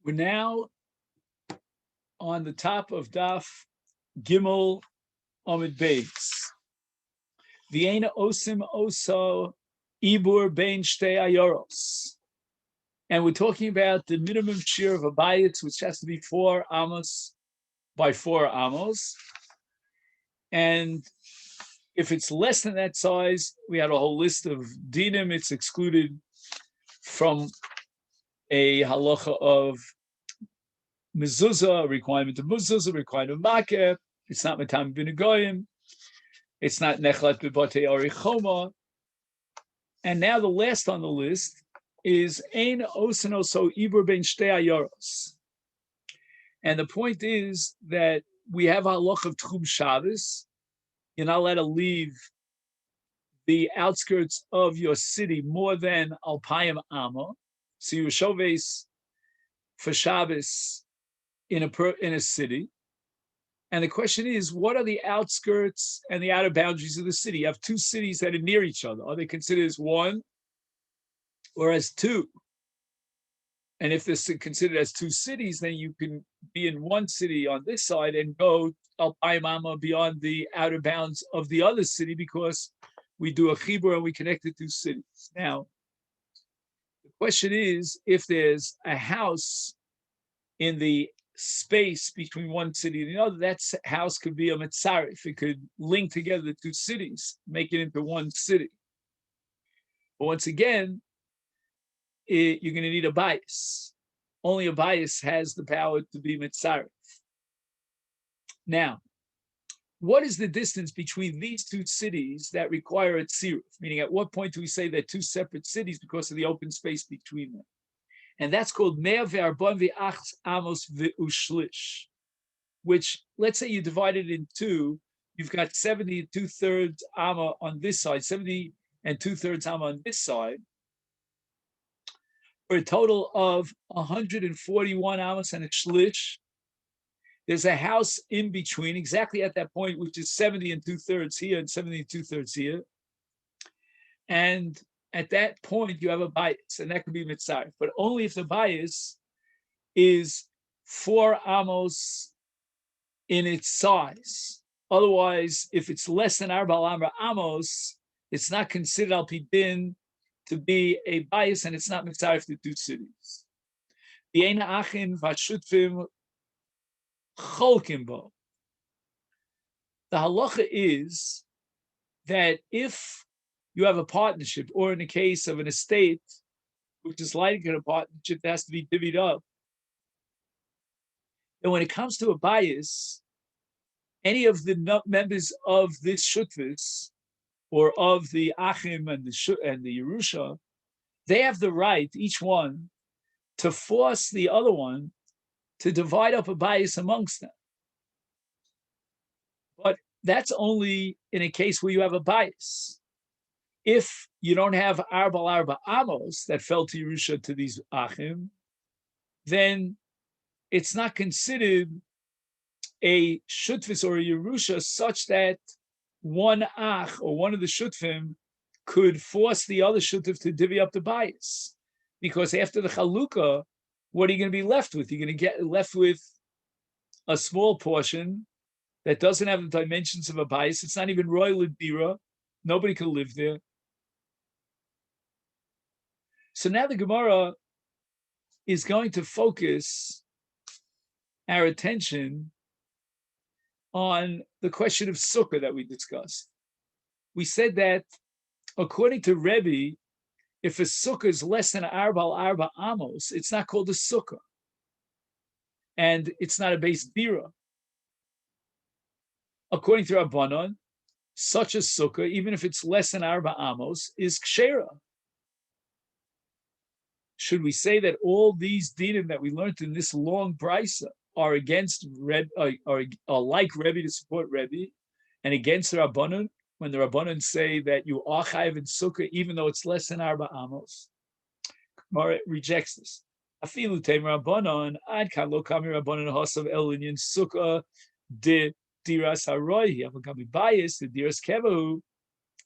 We're now on the top of Daf Gimel Amid Beis. Vienna Osim Oso Ibur Bein Shtei Ayoros. And we're talking about the minimum shear of a bayit, which has to be 4 amos by 4 amos. And if it's less than that size, we had a whole list of dinim. It's excluded from a halacha of mezuzah, a requirement of mezuzah, a requirement of makeh. It's not matam b'negoyim. It's not nechlat b'batei arichoma. And now the last on the list is ein oseno so ibur ben shtei ayoros. And the point is that we have a halach of tchum Shabbos. You're not allowed to leave the outskirts of your city more than alpayim amma. So you shoves for Shabbos in a city. And the question is, what are the outskirts and the outer boundaries of the city? You have two cities that are near each other. Are they considered as one or as two? And if they're considered as two cities, then you can be in one city on this side and go alpayim amma beyond the outer bounds of the other city, because we do a chibur and we connect the two cities. Now, the question is, if there's a house in the space between one city and the other, that house could be a metzarif. It could link together the two cities, make it into one city. But once again, you're going to need a bias. Only a bias has the power to be metzarif. Now, what is the distance between these two cities that require a tziruf? Meaning, at what point do we say they're two separate cities because of the open space between them? And that's called mea ve'arbon ve'ach amos ve'ushlish, which, let's say you divide it in two, you've got 70 and 2/3 amma on this side, 70 and 2/3 amma on this side, for a total of 141 amos and a shlish. There's a house in between, exactly at that point, which is 70 and 2/3 here and 70 and 2/3 here. And at that point, you have a bias, and that could be mitzaref, but only if the bias is 4 amos in its size. Otherwise, if it's less than arba amra amos, it's not considered al pi din to be a bias, and it's not mitzaref to two cities. The eina achin v'ashutfim cholkim bo. The halacha is that if you have a partnership, or in the case of an estate, which is like a partnership that has to be divvied up, and when it comes to a bias, any of the members of this shutvis, or of the achim and the Yerusha, they have the right, each one, to force the other one to divide up a bias amongst them. But that's only in a case where you have a bias. If you don't have arba amos that fell to Yerusha to these achim, then it's not considered a shutvis or a Yerusha such that one ach or one of the shutfim could force the other shutf to divvy up the bias. Because after the chalukah, what are you going to be left with? You're going to get left with a small portion that doesn't have the dimensions of a bias. It's not even royal dira. Nobody can live there. So now the Gemara is going to focus our attention on the question of Sukkah that we discussed. We said that according to Rebbe, if a Sukkah is less than arba amos, it's not called a Sukkah. And it's not a base dira. According to Rabbanon, such a Sukkah, even if it's less than arba amos, is kshera. Should we say that all these dinim that we learned in this long brisa are against are like Rebbe to support Rebbe, and against the Rabbanon, when the Rabbanon say that you are chayiv in sukkah even though it's less than arba amos? Gemara rejects this. Afilu teim Rabbanon ad kan lo kami Rabbanon hasav el inyan sukkah de diras haroy havakami bias the diras kevahu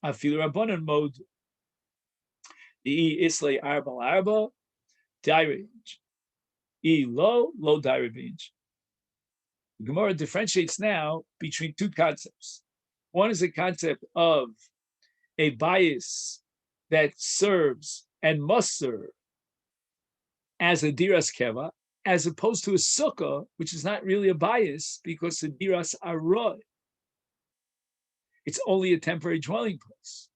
afilu Rabbanon mode the islay arba direct. Lo dirabinj. The Gemara differentiates now between two concepts. One is a concept of a bias that serves and must serve as a diras keva, as opposed to a sukkah, which is not really a bias because the diras aroy. It's only a temporary dwelling place.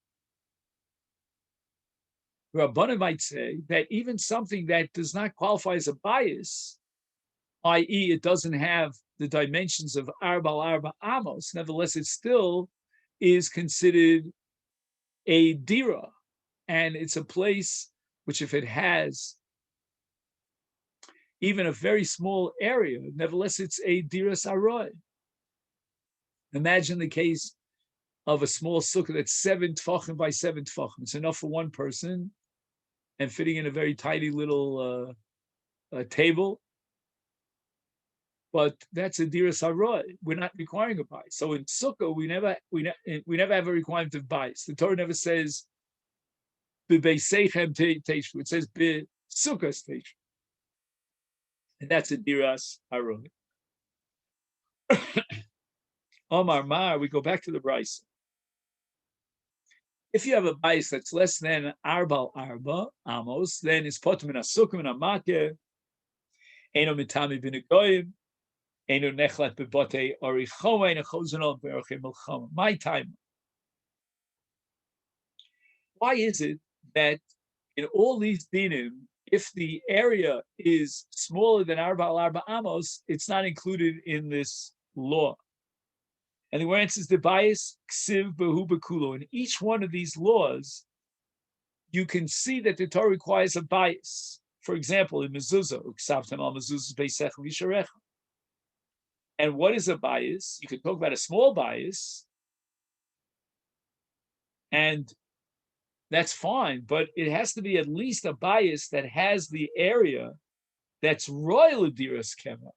Rabbanan might say that even something that does not qualify as a bias, i.e., it doesn't have the dimensions of arba amos, nevertheless, it still is considered a dira, and it's a place which, if it has even a very small area, nevertheless, it's a dira saroy. Imagine the case of a small sukkah that's 7 tfachim by 7 tfachim. It's enough for one person and fitting in a very tiny little table. But that's a dira saroy. We're not requiring a bias. So in sukkah, we never have a requirement of bias. The Torah never says b'beisechem teishu. It says b'sukkah teishu, and that's a diras saroy. Omar Mar, we go back to the Brisa. If you have a bias that's less than arba amos, then it's potem in a sukkah in a makeh, eno mitami b'negoyim, eno nechlat b'botei orichoma, eno chozonol b'orchei milchama. My time. Why is it that in all these dinim, if the area is smaller than arba amos, it's not included in this law? And the answer is the bias ksiv behu bekulo. In each one of these laws, you can see that the Torah requires a bias. For example, in mezuzah, uksavtem al mezuzah beisech v'yisharecha. And what is a bias? You could talk about a small bias, and that's fine, but it has to be at least a bias that has the area that's royal diras kema,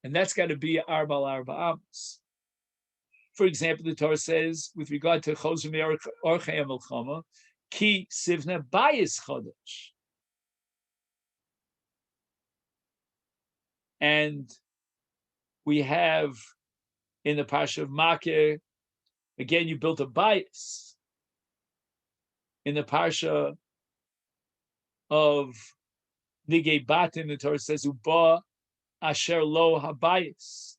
and that's got to be arba amos. For example, the Torah says, with regard to Chozim Orchei Milchama, Ki Sivna Bayis Chodesh. And we have in the Parsha of Makeh, again, you built a bias. In the Parsha of Nigei Batim, the Torah says, Uba Asher Lo HaBayis.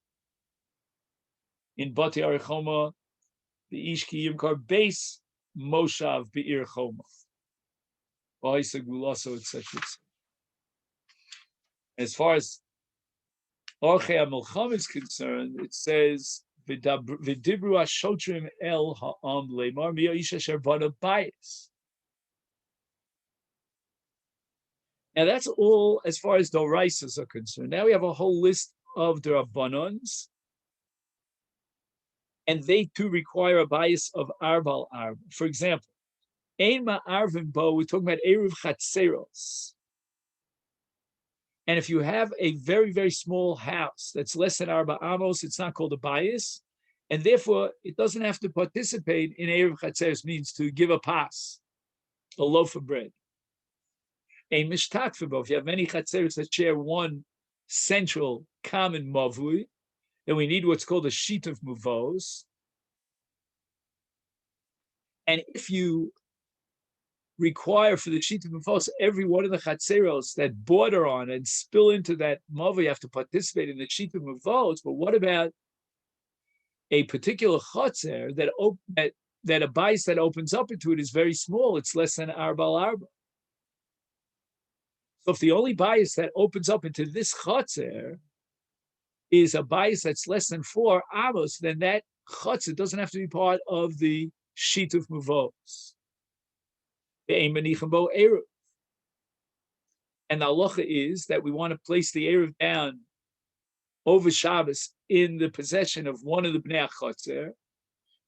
In Bati Arichoma, the Ishki Yimkar base Moshav Be'ir Choma. Etc. As far as Orchei HaMilcham is concerned, it says, V'dibru ha'shotrim el ha'am le'mar mi'a'ish asher bana bayis. Now that's all as far as Doraisas are concerned. Now we have a whole list of the Rabbanons, and they too require a bias of arbal arb. For example, ein ma'arvim bo, we're talking about eruv chatzeros. And if you have a very, very small house that's less than arba amos, it's not called a bias, and therefore it doesn't have to participate in eruv chatzeros, means to give a pass, a loaf of bread. Ein mishtakfe bo, if you have many chatzeros that share one central common mavui, then we need what's called a sheet of muvos. And if you require for the sheet of muvos, every one of the chatzeros that border on and spill into that mavo, you have to participate in the sheet of muvos. But what about a particular chatzer that a bias that opens up into it is very small? It's less than arbal arba. So if the only bias that opens up into this chatzer is a bias that's less than 4 amos, then that chutzah doesn't have to be part of the sheet of muvos. And the halacha is that we want to place the eruv down over Shabbos in the possession of one of the bnei chutzah,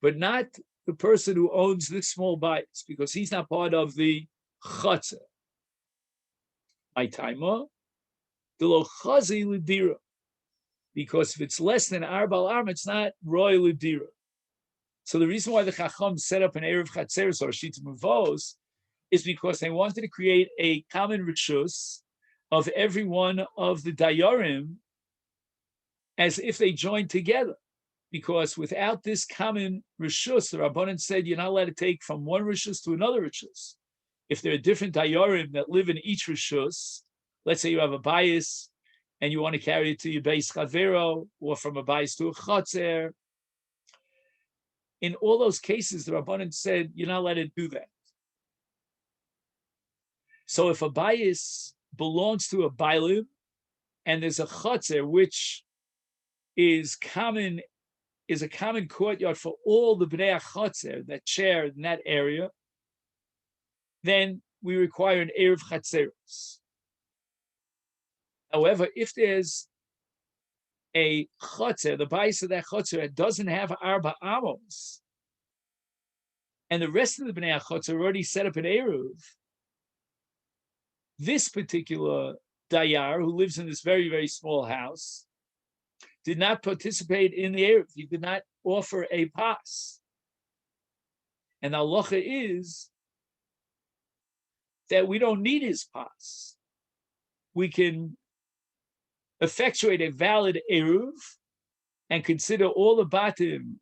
but not the person who owns this small bias, because he's not part of the chutzah. My timer, the lo chazi l'dira. Because if it's less than arbal arm, it's not royal udira. So the reason why the Chacham set up an eruv chatzeros or shita muvos is because they wanted to create a common rishus of every one of the dayarim as if they joined together. Because without this common rishus, the Rabbanan said you're not allowed to take from one rishus to another rishus. If there are different dayarim that live in each rishus, let's say you have a bias and you want to carry it to your base chavero, or from a bias to a chotzer. In all those cases, the Rabbanan said you're not allowed to do that. So if a bias belongs to a bailim and there's a chotzer which is a common courtyard for all the bnei chotzer that share in that area, then we require an erev chatzeros. However, if there's a chotzer, the bias of that chotzer doesn't have arba amos, and the rest of the bnei chotzer already set up an erev, this particular dayar who lives in this very, very small house did not participate in the erev. He did not offer a pas. And the halacha is that we don't need his pas. We can effectuate a valid eruv and consider all the batim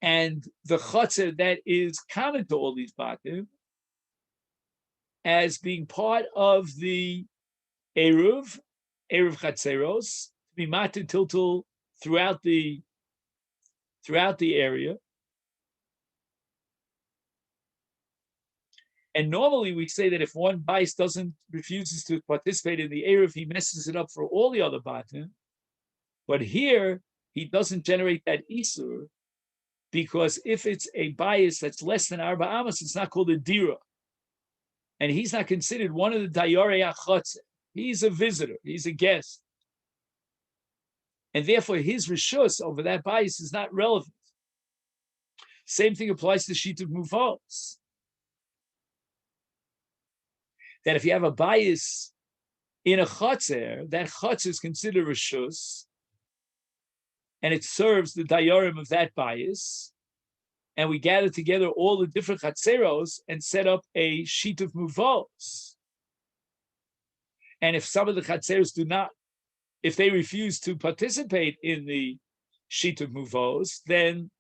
and the chotzer that is common to all these batim as being part of the eruv chatzeros, to be matir tiltul throughout the area. And normally we say that if one bais refuses to participate in the eruv, he messes it up for all the other batim. But here he doesn't generate that isur, because if it's a bias that's less than arba amos, it's not called a dira, and he's not considered one of the dayarei achotze. He's a visitor. He's a guest, and therefore his rishus over that bias is not relevant. Same thing applies to shit of muvos. That if you have a bias in a chotzer, that chotzer is considered rishus, and it serves the dayarim of that bias, and we gather together all the different chatzeros and set up a sheet of muvos. And if some of the chatzeros if they refuse to participate in the sheet of muvos, then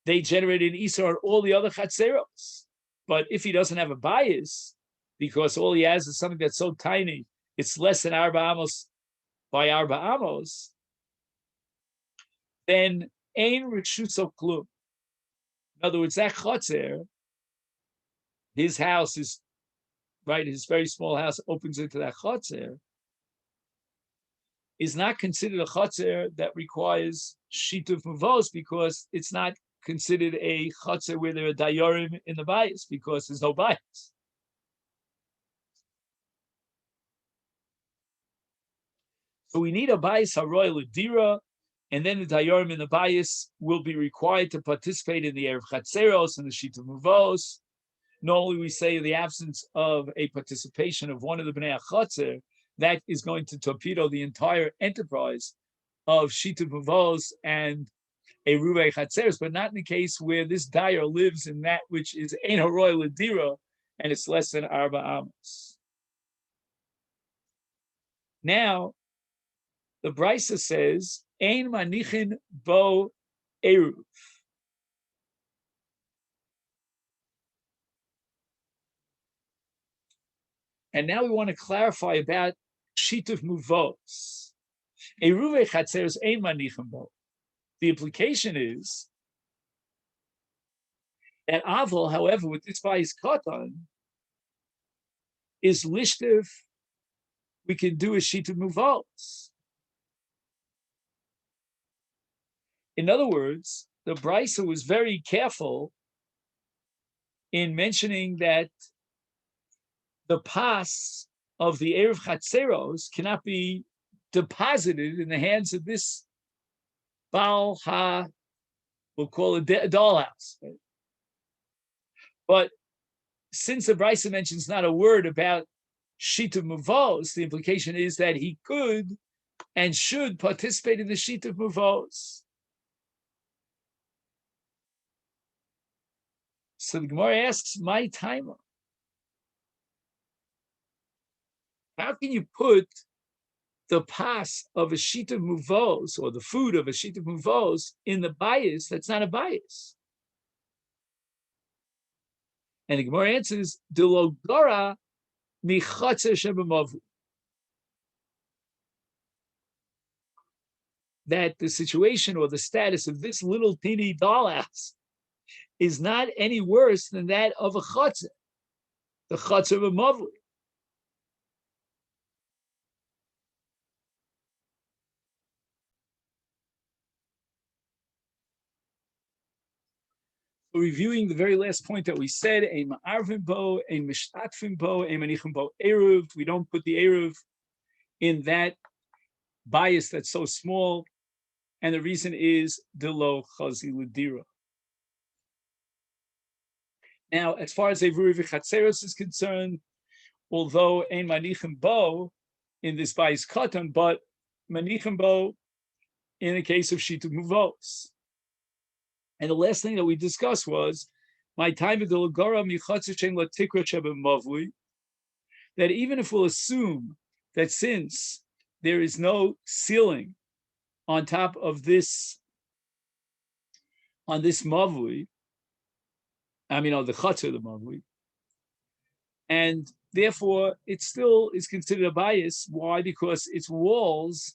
they generate an isar on all the other chatzeros. But if he doesn't have a bias, because all he has is something that's so tiny, it's less than arba amos by arba amos, then ein rishuso klum. In other words, that chotzer, his house is, right, his very small house opens into that chotzer, is not considered a chotzer that requires shituv muvos, because it's not considered a chotzer where there are dayarim in the bias, because there's no bias. So we need a bias haroy l'dira, and then the dayarim in the bias will be required to participate in the erev chatzeros and the shituv muvos. Normally we say in the absence of a participation of one of the bnei chotzer, that is going to torpedo the entire enterprise of shituv muvos and a ruvei chatzeros, but not in the case where this dayar lives in that which is ein haroy l'dira, and it's less than arba amos. Now, the Brisa says, ein manichin bo eruv. And now we want to clarify about shituv muvos. Eruvei chatzeros ein manichin bo. The implication is that Avol, however, with this bias katan, is lishtiv. We can do a shituv muvos. In other words, the Brisa was very careful in mentioning that the pas of the erev chatzeros cannot be deposited in the hands of this Baal Ha, we'll call it a dollhouse. Right? But since the Brisa mentions not a word about shituv muvos, the implication is that he could and should participate in the shituv muvos. So the Gemara asks, my timer. How can you put the pas of a sheet of muvos, or the food of a sheet of muvos, in the bias that's not a bias? And the Gemara answers, Dilogara michatzer shebamavu. That the situation or the status of this little teeny dollhouse is not any worse than that of a chatzah, the chatzah of a mavli. Reviewing the very last point that we said, a ma'arvim bo, a mishtatfim bo, a manichim bo eruv. We don't put the eruv in that bias that's so small, and the reason is delo chazi l'dira. Now, as far as Evuri v'chatzeros is concerned, although ein manichim bo in this bias katan, but manichim bo in the case of shitu muvos. And the last thing that we discussed was my time that even if we'll assume that since there is no ceiling on top of this, on this mavui, on the chatzah of the mavui, and therefore it still is considered a bias. Why? Because its walls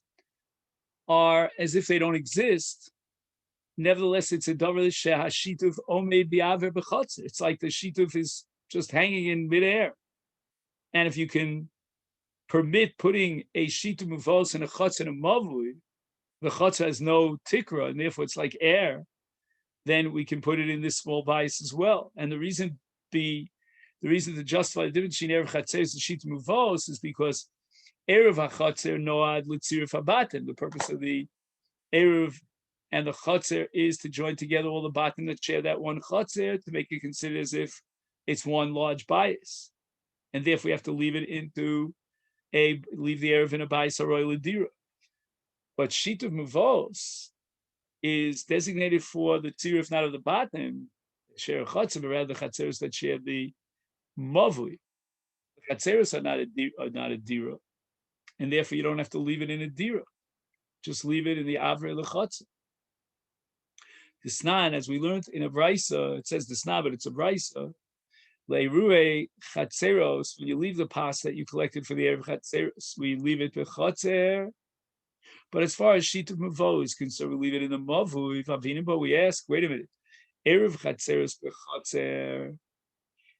are as if they don't exist. Nevertheless, it's a davar shehashituf omeid bi'aver b'chatzah. It's like the shituf is just hanging in midair. And if you can permit putting a shituf muvos in a chatzah and a mavui, the chatzah has no tikra, and therefore it's like air, then we can put it in this small bias as well. And the reason to justify the difference between erev chatzeres and shituf muvos is because erev hachatzer noad litziruf habatim. The purpose of the erev and the chotzer is to join together all the batim that share that one chotzer to make it considered as if it's one large bias, and therefore we have to leave the erev in a bias aroy l'dira. But shituf muvos is designated for the tziruf not of the batim that share a chotzer, but rather the chatzeros that share the mavui. The chatzeros are not a dira, and therefore you don't have to leave it in a dira. Just leave it in the avre l'chotzer. The snan, as we learned in a brisa, it says the snan, but it's a brisa. Leirue chatzeros. When you leave the pas that you collected for the erev chatzeros, we leave it b'chatzer. But as far as shituf mavo is concerned, we leave it in the mavu. But we ask, wait a minute, erev chatzeros b'chatzer.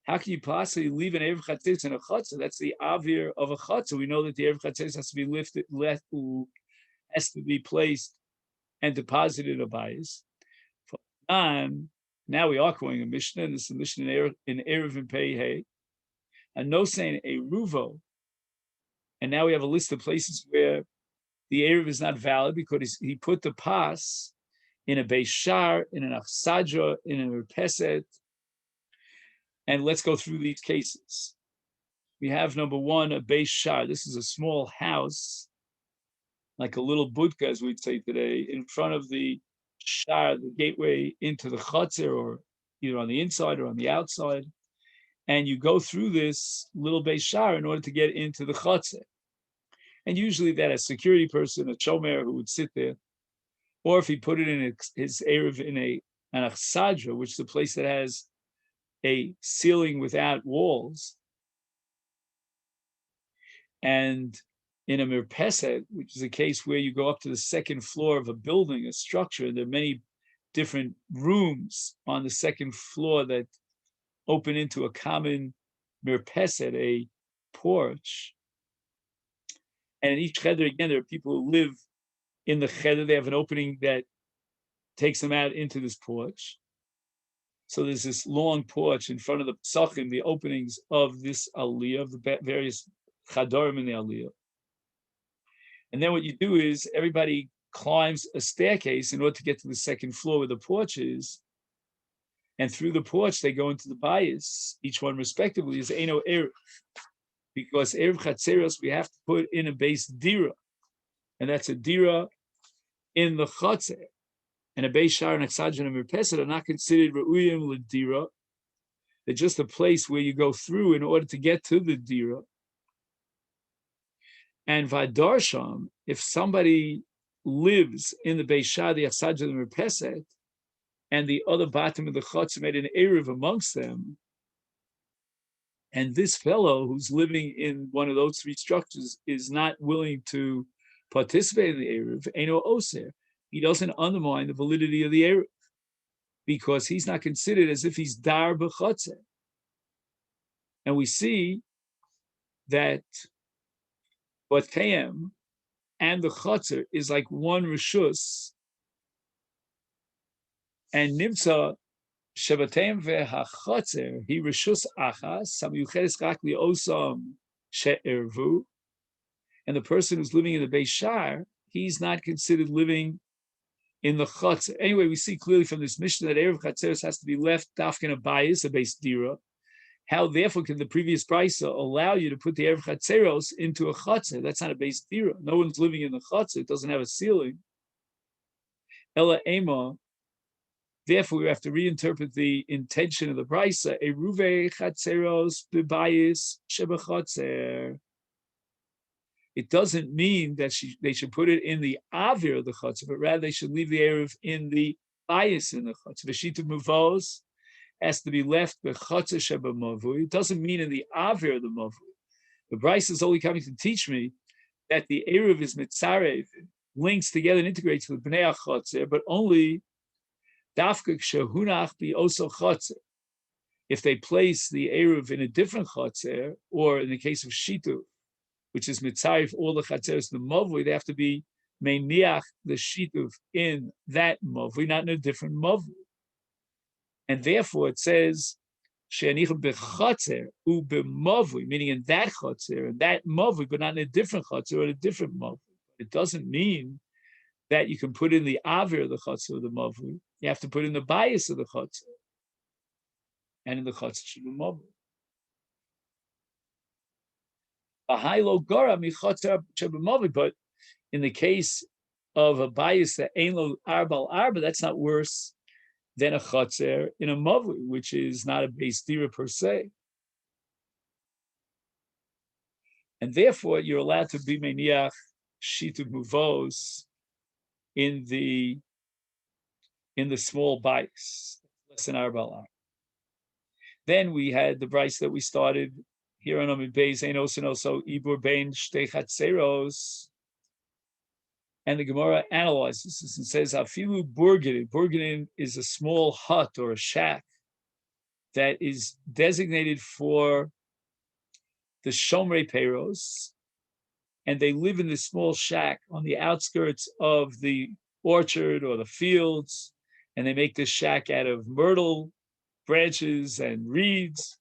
How can you possibly leave an erev chatzeros in a chatzer? That's the avir of a chatzer. We know that the erev chatzeros has to be has to be placed and deposited in a bias. And now we are calling a Mishnah, and this is a Mishnah in Erev and Pei Hey, and no saying a Ruvo. And now we have a list of places where the Erev is not valid because he put the pas in a Beishar, in an Achsadra, in a Merpeset. And let's go through these cases. We have number one, a Beishar. This is a small house, like a little budka, as we'd say today, in front of the shar, the gateway into the chatzir, or either on the inside or on the outside, and you go through this little beis shar in order to get into the chatzir. And usually that a security person, a shomer who would sit there, or if he put it in his erev in an achsadra, which is a place that has a ceiling without walls, and in a mirpeset, which is a case where you go up to the second floor of a building, a structure, and there are many different rooms on the second floor that open into a common mirpeset, a porch. And in each cheder, again, there are people who live in the cheder. They have an opening that takes them out into this porch. So there's this long porch in front of the psachim, the openings of this aliyah, of the various chadorim in the aliyah. And then what you do is everybody climbs a staircase in order to get to the second floor where the porch is. And through the porch, they go into the bias. Each one respectively is Eino Erev. Because Erev Chatzeros, we have to put in a base dira. And that's a dira in the Chatzer. And a base shar and Achsadjan and Mirpeset are not considered Re'uyim L'dira. They're just a place where you go through in order to get to the dira. And Vadarsham, if somebody lives in the Beis Shah, the Achsad, the Merpeset, and the other bottom of the Chutz made an Erev amongst them, and this fellow who's living in one of those three structures is not willing to participate in the Erev, Eino Oser, he doesn't undermine the validity of the Erev, because he's not considered as if he's Dar B'Chotzer. And we see that Bateim and the Chotzer is like one Rishus, and Nimtza Shebateim ve'HaChotzer, he Rishus Achas, Samyuchedes Rak Li'osam She'ervu, and the person who's living in the Beis Shar, he's not considered living in the Chotzer. Anyway, we see clearly from this Mishnah that Erev Chatzeres has to be left dafkin a bayis, a base dira. How therefore can the previous brisa allow you to put the Erev Chatzeros into a Chotzer? That's not a base dira. No one's living in the Chotzer. It doesn't have a ceiling. Ella Ema. Therefore, we have to reinterpret the intention of the brisa. Eruve Chatzeros bebayis shebechotzer. It doesn't mean that they should put it in the avir of the chutz, but rather they should leave the erev in the bias in the chutz. V'shita muvos has to be left b'chutz sheba mavui. It doesn't mean in the avir of the mavui. The Bryce is only coming to teach me that the erev is mitzarev, links together and integrates with bnei chutz, but only dafka shehunach bi oso chutz. If they place the erev in a different chutz, or in the case of shitu, which is mitzayif all the chatzeres the mavui, they have to be meiniach the shituv in that mavui, not in a different mavui. And therefore it says she'anichem bechatzer u b'mavui, meaning in that chatzer, in that mavui, but not in a different chatzer or in a different mavui. It doesn't mean that you can put in the avir of the chatzer of the mavui. You have to put in the bias of the chatzer and in the chatzer of the mavui. But in the case of a bias that ain't lo arbal arba, that's not worse than a chotzer in a mavui, which is not a base dira per se. And therefore, you're allowed to be meniach shitu muvos in the small bias, less than arbal arba. Then we had the brayse that we started here on Amid Beis, and also Ibur Bein Shtei Chatzeros. And the Gemara analyzes this and says, Afilu Burginin. Burginin is a small hut or a shack that is designated for the Shomrei Peiros, and they live in this small shack on the outskirts of the orchard or the fields, and they make this shack out of myrtle branches and reeds.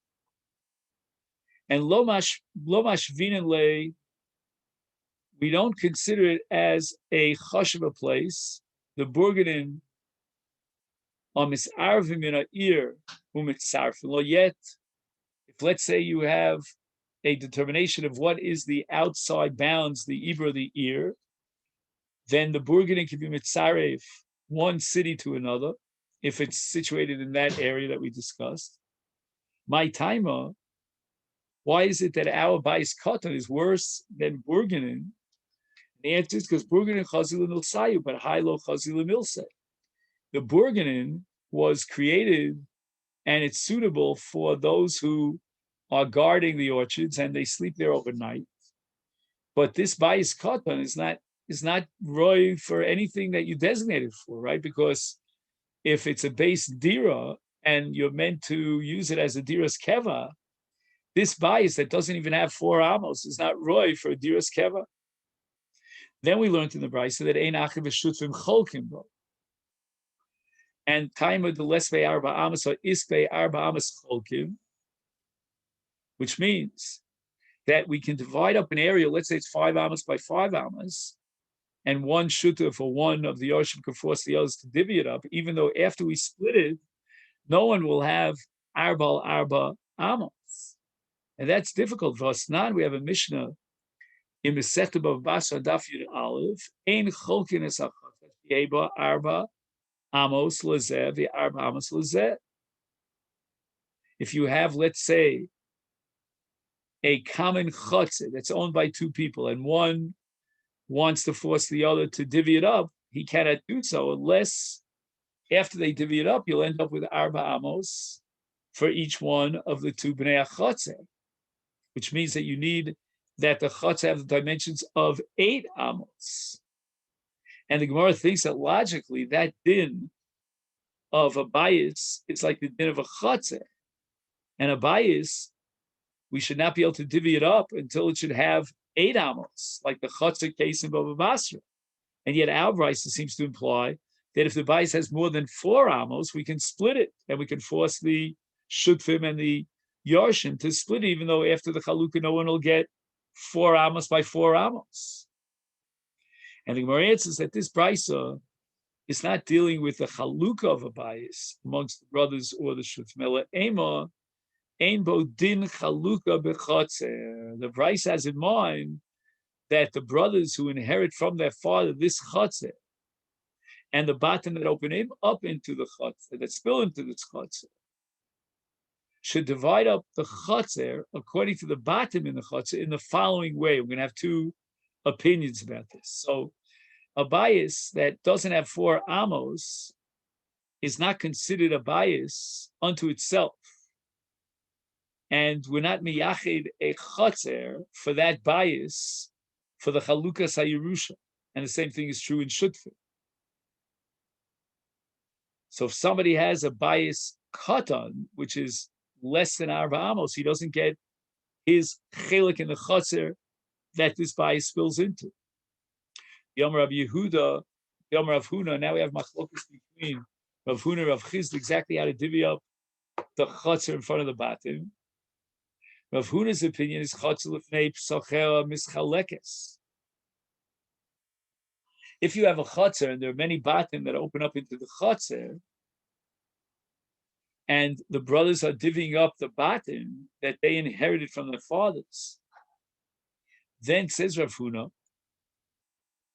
And lomash vinale, we don't consider it as a chashva place. The burgenin are misarvim in a ear umitzarfin lo yet. If let's say you have a determination of what is the outside bounds, the ibra of the ear, then the burgenin can be mitzarev one city to another if it's situated in that area that we discussed. My timer. Why is it that our bais katan is worse than burgenin? The answer is because burgenin chazil milsayu, but hilo chazil milse. The burgenin was created, and it's suitable for those who are guarding the orchards and they sleep there overnight. But this bais katan is not roy for anything that you designated for, right? Because if it's a base dira and you're meant to use it as a dira's keva, this bias that doesn't even have 4 amos is not roy for a diras keva. Then we learned in the brayse that ein achiv v'shutvim cholkim bo, and time of the lesvei arba amos or isvei arba amos cholkim, which means that we can divide up an area. Let's say it's 5 amos by 5 amos, and one shuta for one of the yoshim can force the others to divvy it up. Even though after we split it, no one will have arba amos. And that's difficult for us. Now we have a Mishnah in Masechet Bava Basra Daf Yud Aleph. Ein cholkin es hachot arba amos lezeh v'arba amos lezeh. If you have, let's say, a common chotzer that's owned by two people, and one wants to force the other to divvy it up, he cannot do so unless after they divvy it up, you'll end up with arba amos for each one of the two bnei chotzer, which means that you need that the chotzer have the dimensions of 8 amos. And the Gemara thinks that logically that din of a bias is like the din of a chotzer. And a bias, we should not be able to divvy it up until it should have 8 amos, like the chotzer case in Bava Basra. And yet our brisa seems to imply that if the bias has more than 4 amos, we can split it, and we can force the shutfim and the yarshim to split it, even though after the chalukah no one will get 4 amos by 4 amos. And the Gemara answers that this brisa is not dealing with the chalukah of a bias amongst the brothers or the shutfim. Ela ema ein bo din chalukah bechotzer. The brisa has in mind that the brothers who inherit from their father this chotzer and the batim that open him up into the chotzer, that spill into this chotzer, should divide up the chotzer according to the batim in the chotzer in the following way. We're going to have 2 opinions about this. So a bias that doesn't have 4 amos is not considered a bias unto itself. And we're not miyachid a chotzer for that bias for the chalukas hayirusha. And the same thing is true in shutfim. So if somebody has a bias katan, which is less than arba amos, he doesn't get his chelik in the chotzer that this bias spills into. Yom Rav Yehuda, Yom Rav Huna, now we have machlokas between Rav Huna and Rav Chizd exactly how to divvy up the chotzer in front of the batim. Rav Huna's opinion is chotzer lefnei psachera mischalekes. If you have a chotzer and there are many batim that open up into the chotzer, and the brothers are divvying up the batim that they inherited from their fathers, then says Rav Huna,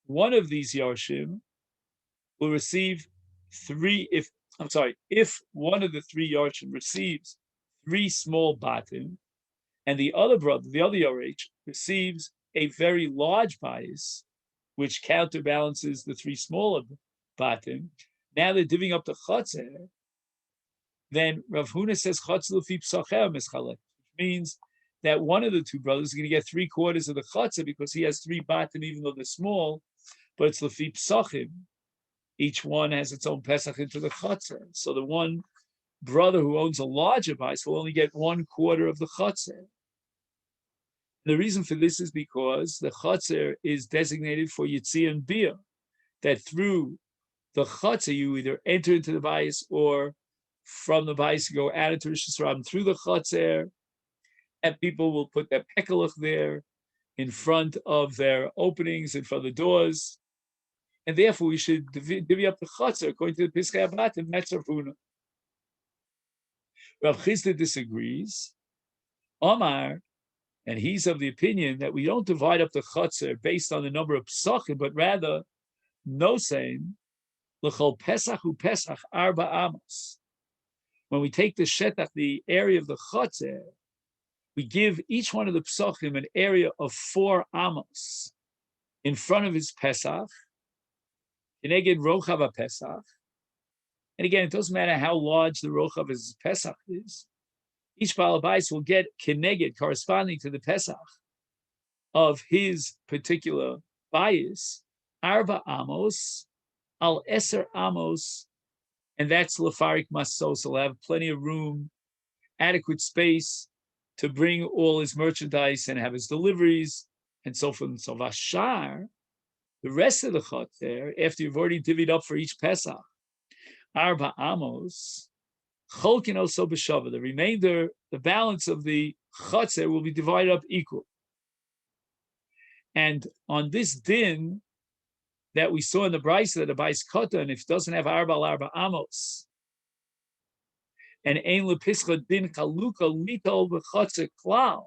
one of these yarshim will receive 3. If one of the 3 yarshim receives 3 small batim, and the other brother, the other yarech, receives a very large bias, which counterbalances the 3 smaller batim, now they're divvying up the chotzer. Then Rav Huna says chotzer l'fi psacher mischalek, which means that one of the 2 brothers is going to get 3/4 of the chotzer because he has 3 batim, even though they're small, but it's l'fi psachim. Each one has its own pesach into the chotzer. So the one brother who owns a larger bias will only get 1/4 of the chotzer. The reason for this is because the chotzer is designated for Yitzia and Bia, that through the chotzer you either enter into the bias or from the bias you go out into Rosh Hashanah through the chotzer, and people will put their pekelach there in front of their openings, in front of the doors, and therefore we should divvy up the chotzer according to the Piskei Abatim. That's Rav Huna. Rav Chizda disagrees. Omar, and he's of the opinion that we don't divide up the chotzer based on the number of psachim, but rather no saying l'chol pesach u pesach arba amos. When we take the shetach, the area of the chotzer, we give each one of the psachim an area of 4 amos in front of his pesach. Keneged rochav pesach. And again, it doesn't matter how large the rochav of his pesach is. Each Baal Bayis will get keneged corresponding to the pesach of his particular bias, arba amos, al eser amos, and that's lefarik masos. He'll have plenty of room, adequate space to bring all his merchandise and have his deliveries, and so forth and so on. Vashar, the rest of the chotzer, after you've already divvied up for each pesach, arba amos, cholkin also b'shava. The remainder, the balance of the chotzer will be divided up equal. And on this din that we saw in the brisa, that the bais katan, if it doesn't have arba amos, and ein lepischa din chaluka litol b'chotzer klal,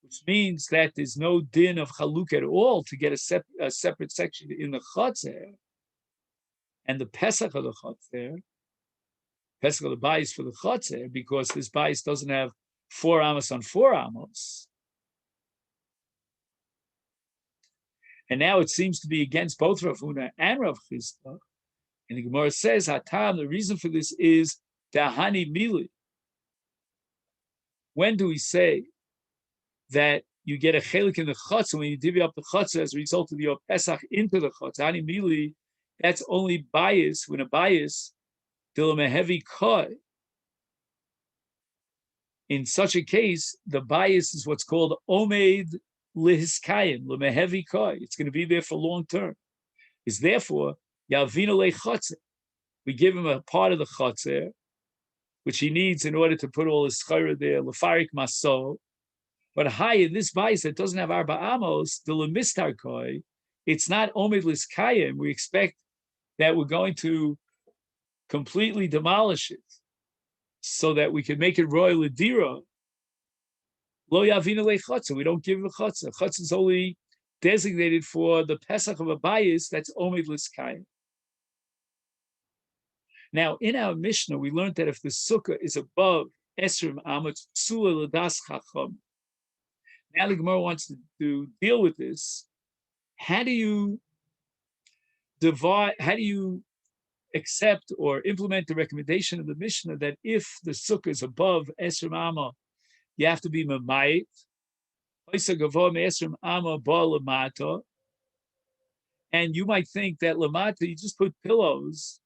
which means that there's no din of chaluk at all to get a separate section in the chotzer, and the pesach of the chotzer, pesach of the bais for the chotzer, because this bais doesn't have 4 amos on 4 amos. And now it seems to be against both Rav Huna and Rav Chisda. And the Gemara says, Hatam, the reason for this is Dahani Mili. When do we say that you get a chelik in the chutz, when you divvy up the chutz as a result of your Pesach into the chutz? Dahani Mili, that's only bias, when a bias, Dilamehevi Koi. In such a case, the bias is what's called Omed Lihiskayim, Lemehevi Koi. It's going to be there for long term. Is therefore, Yavina Le Chotzer. We give him a part of the chotzer, which he needs in order to put all his schayra there, Lefarik Maso. But high in this bias that doesn't have Arba Amos, the Lemistar Koi, it's not Omed Liskayim. We expect that we're going to completely demolish it so that we can make it royal Ladira. Lo Yavina Le Chotzer. We don't give the chotzer. Chotzer is only designated for the Pesach of a bias that's Omed Liskayim. Now, in our Mishnah, we learned that if the sukkah is above Esrim Amot Psula Ladas Chacham, now the Gemara wants to deal with this. How do you accept or implement the recommendation of the Mishnah that if the sukkah is above Esrim Amot, you have to be Mamayit, and you might think that Lamata, you just put pillows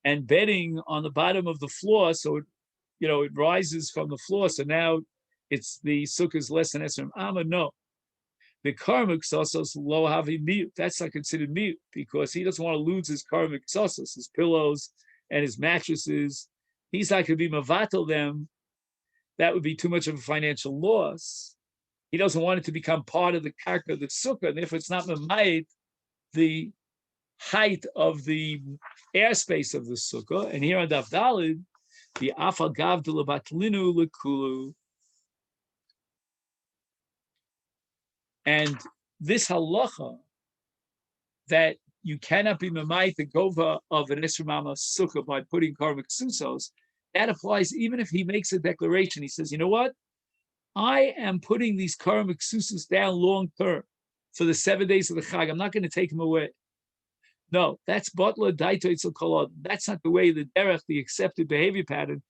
and bedding on the bottom of the floor, so it rises from the floor. So now it's the sukkah is less than Esrim Amma. No, the karmik sosos lo havi mute. That's not considered mute because he doesn't want to lose his karmik sosos, his pillows and his mattresses. He's not going to be mavatal them. That would be too much of a financial loss. He doesn't want it to become part of the karka of the sukkah, and if it's not mamayit, the height of the airspace of the sukkah. And here on Daf Dalid, the afal gav de lebatlinu lekulu. And this halacha that you cannot be mamayit the gova of an Esrim Amma sukkah by putting karmik susos, that applies even if he makes a declaration. He says, you know what? I am putting these karmik susos down long term for the 7 days of the Chag. I'm not going to take them away. No, that's Butler Daito Itzel Kolod. That's not the way, the derech, the accepted behavior pattern,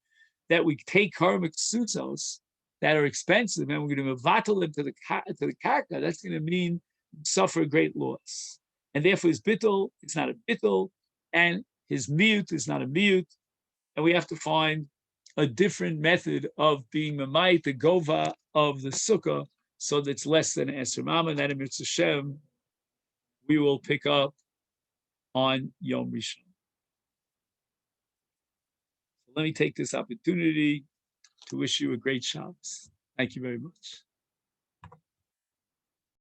that we take karmic sutzos that are expensive and we're going to mevatel them to the karka. That's going to mean suffer a great loss. And therefore his bittul is not a bittul, and his miyut is not a miyut. And we have to find a different method of being mamayit, the gova of the sukkah, so that it's less than Esrim Amma. And that in Mitzvah Shem, we will pick up on Yom Rishon. So let me take this opportunity to wish you a great Shabbos. Thank you very much.